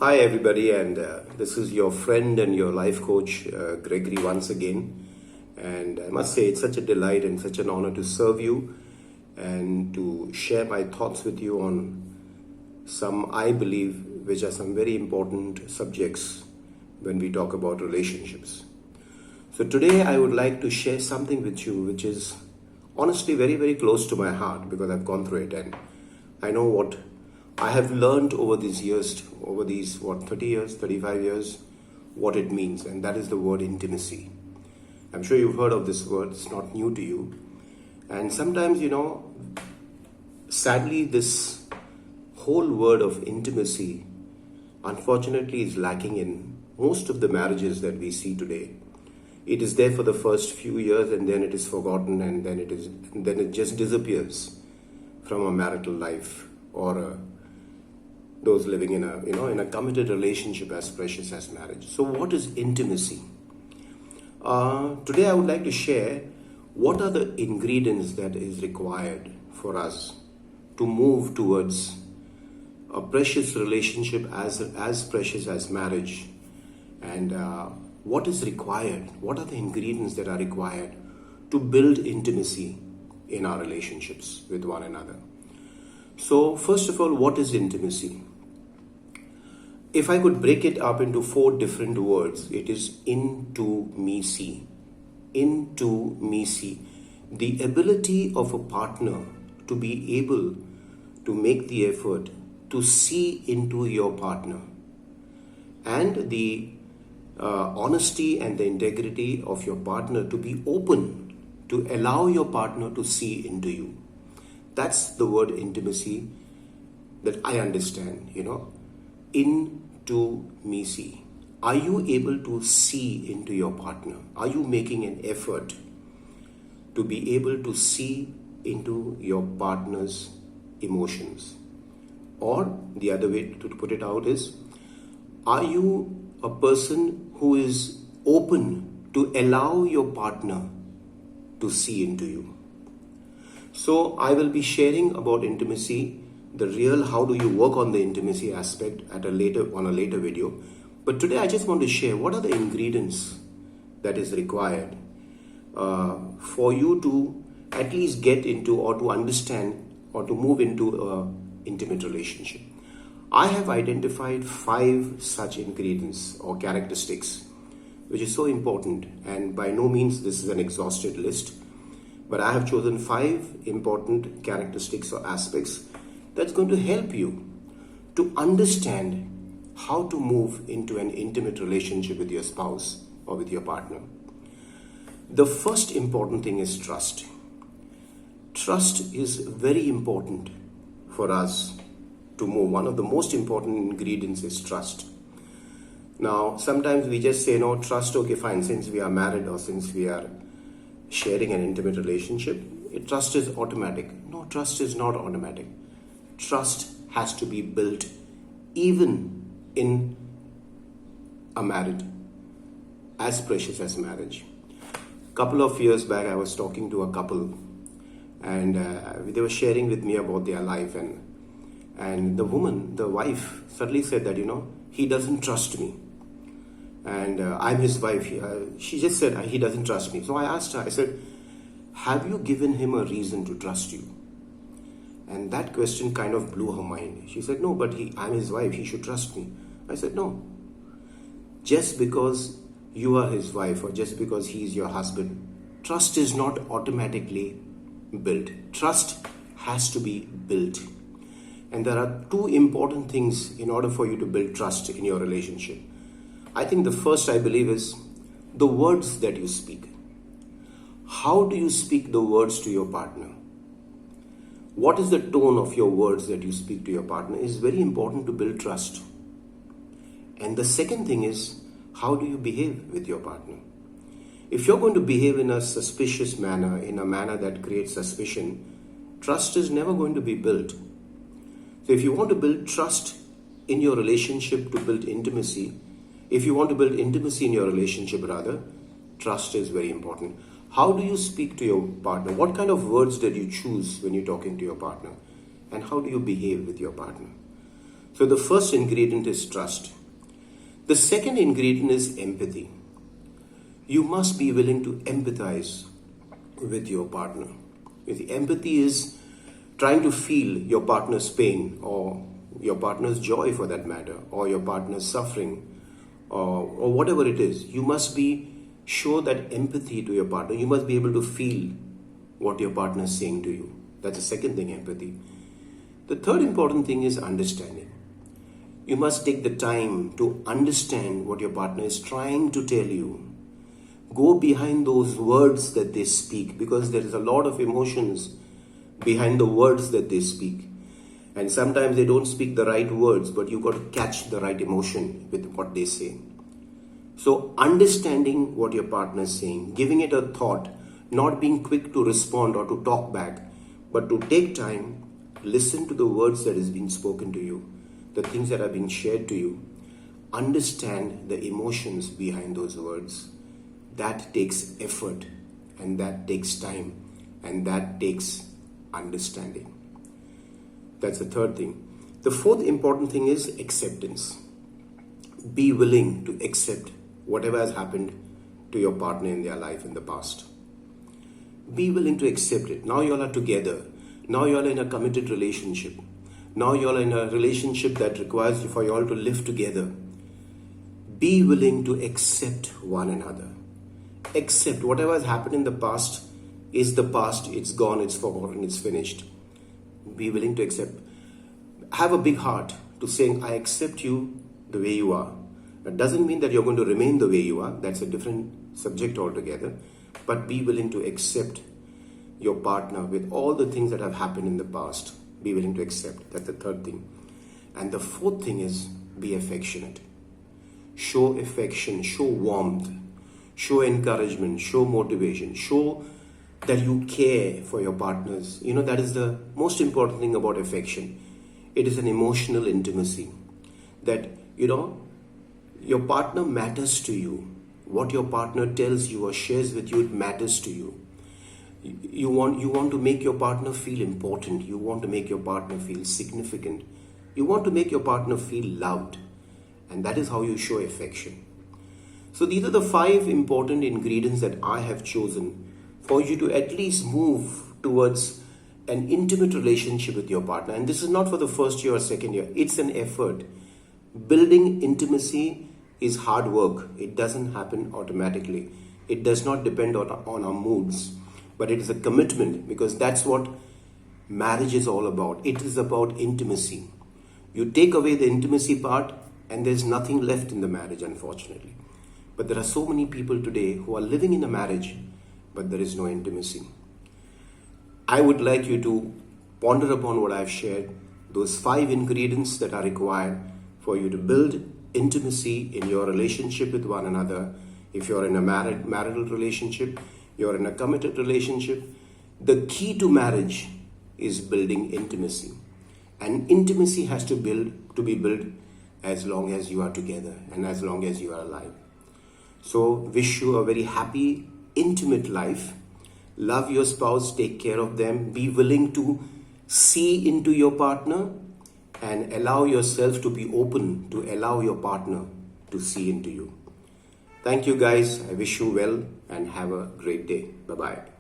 Hi, everybody, and this is your friend and your life coach, Gregory, once again. And I must say, it's such a delight and such an honor to serve you and to share my thoughts with you on some, I believe, which are some very important subjects when we talk about relationships. So today, I would like to share something with you which is honestly very, very close to my heart because I've gone through it and I know what I have learned over these years, 30 years, 35 years, what it means, and that is the word intimacy. I'm sure you've heard of this word, it's not new to you. And sometimes, sadly, this whole word of intimacy, unfortunately, is lacking in most of the marriages that we see today. It is there for the first few years and then it is forgotten and then it just disappears from a marital life or those living in a committed relationship as precious as marriage. So what is intimacy? Today I would like to share what are the ingredients that is required for us to move towards a precious relationship as precious as marriage, and what is required, what are the ingredients that are required to build intimacy in our relationships with one another. So first of all, what is intimacy? If I could break it up into 4 different words, it is intimacy. Intimacy. The ability of a partner to be able to make the effort to see into your partner, and the honesty and the integrity of your partner to be open to allow your partner to see into you. That's the word intimacy that I understand, Intimacy. Are you able to see into your partner? Are you making an effort to be able to see into your partner's emotions? Or the other way to put it out is, are you a person who is open to allow your partner to see into you? So I will be sharing about intimacy, the real how do you work on the intimacy aspect on a later video. But today I just want to share what are the ingredients that is required for you to at least get into or to understand or to move into an intimate relationship. I have identified 5 such ingredients or characteristics which is so important, and by no means this is an exhausted list, but I have chosen 5 important characteristics or aspects that's going to help you to understand how to move into an intimate relationship with your spouse or with your partner. The first important thing is trust. Trust is very important for us to move. One of the most important ingredients is trust. Now, sometimes we just say, no, trust, okay, fine, since we are married or since we are sharing an intimate relationship, trust is automatic. No, trust is not automatic. Trust has to be built even in a marriage as precious as marriage. A couple of years back, I was talking to a couple and they were sharing with me about their life, and the wife suddenly said that, he doesn't trust me. And I'm his wife. She just said, he doesn't trust me. So I asked her, I said, have you given him a reason to trust you? And that question kind of blew her mind. She said, no, but I'm his wife, he should trust me. I said, no. Just because you are his wife or just because he's your husband, trust is not automatically built. Trust has to be built. And there are 2 important things in order for you to build trust in your relationship. I think the first, I believe, is the words that you speak. How do you speak the words to your partner? What is the tone of your words that you speak to your partner is very important to build trust. And the second thing is, how do you behave with your partner? If you're going to behave in a suspicious manner, in a manner that creates suspicion, trust is never going to be built. So if you want to build trust in your relationship, to build intimacy, if you want to build intimacy in your relationship rather, trust is very important. How do you speak to your partner? What kind of words did you choose when you're talking to your partner? And how do you behave with your partner? So the first ingredient is trust. The second ingredient is empathy. You must be willing to empathize with your partner. You see, empathy is trying to feel your partner's pain or your partner's joy for that matter, or your partner's suffering, or whatever it is. You must be show that empathy to your partner. You must be able to feel what your partner is saying to you. That's the second thing, empathy. The third important thing is understanding. You must take the time to understand what your partner is trying to tell you. Go behind those words that they speak, because there is a lot of emotions behind the words that they speak. And sometimes they don't speak the right words, but you've got to catch the right emotion with what they say. So understanding what your partner is saying, giving it a thought, not being quick to respond or to talk back, but to take time, listen to the words that is being spoken to you, the things that are being shared to you. Understand the emotions behind those words. That takes effort, and that takes time, and that takes understanding. That's the third thing. The fourth important thing is acceptance. Be willing to accept whatever has happened to your partner in their life in the past. Be willing to accept it. Now you all are together. Now you all are in a committed relationship. Now you all are in a relationship that requires for you all to live together. Be willing to accept one another. Accept whatever has happened in the past is the past. It's gone, it's forgotten, it's finished. Be willing to accept. Have a big heart to saying, I accept you the way you are. That doesn't mean that you're going to remain the way you are. That's a different subject altogether. But be willing to accept your partner with all the things that have happened in the past. Be willing to accept. That's the third thing. And the fourth thing is be affectionate. Show affection, show warmth, show encouragement, show motivation, show that you care for your partners. You know, that is the most important thing about affection. It is an emotional intimacy that, you know, your partner matters to you. What your partner tells you or shares with you, it matters to you. You want to make your partner feel important. You want to make your partner feel significant. You want to make your partner feel loved. And that is how you show affection. So these are the 5 important ingredients that I have chosen for you to at least move towards an intimate relationship with your partner. And this is not for the first year or second year. It's an effort. Building intimacy is hard work. It doesn't happen automatically. It does not depend on our moods. But it is a commitment, because that's what marriage is all about. It is about intimacy. You take away the intimacy part and there's nothing left in the marriage, unfortunately. But there are so many people today who are living in a marriage, but there is no intimacy. I would like you to ponder upon what I've shared, those 5 ingredients that are required for you to build intimacy in your relationship with one another. If you're in a marital relationship, you're in a committed relationship, the key to marriage is building intimacy. And intimacy has to be built as long as you are together and as long as you are alive. So wish you a very happy, intimate life. Love your spouse, take care of them, be willing to see into your partner and allow yourself to be open to allow your partner to see into you. Thank you guys. I wish you well and have a great day. Bye-bye.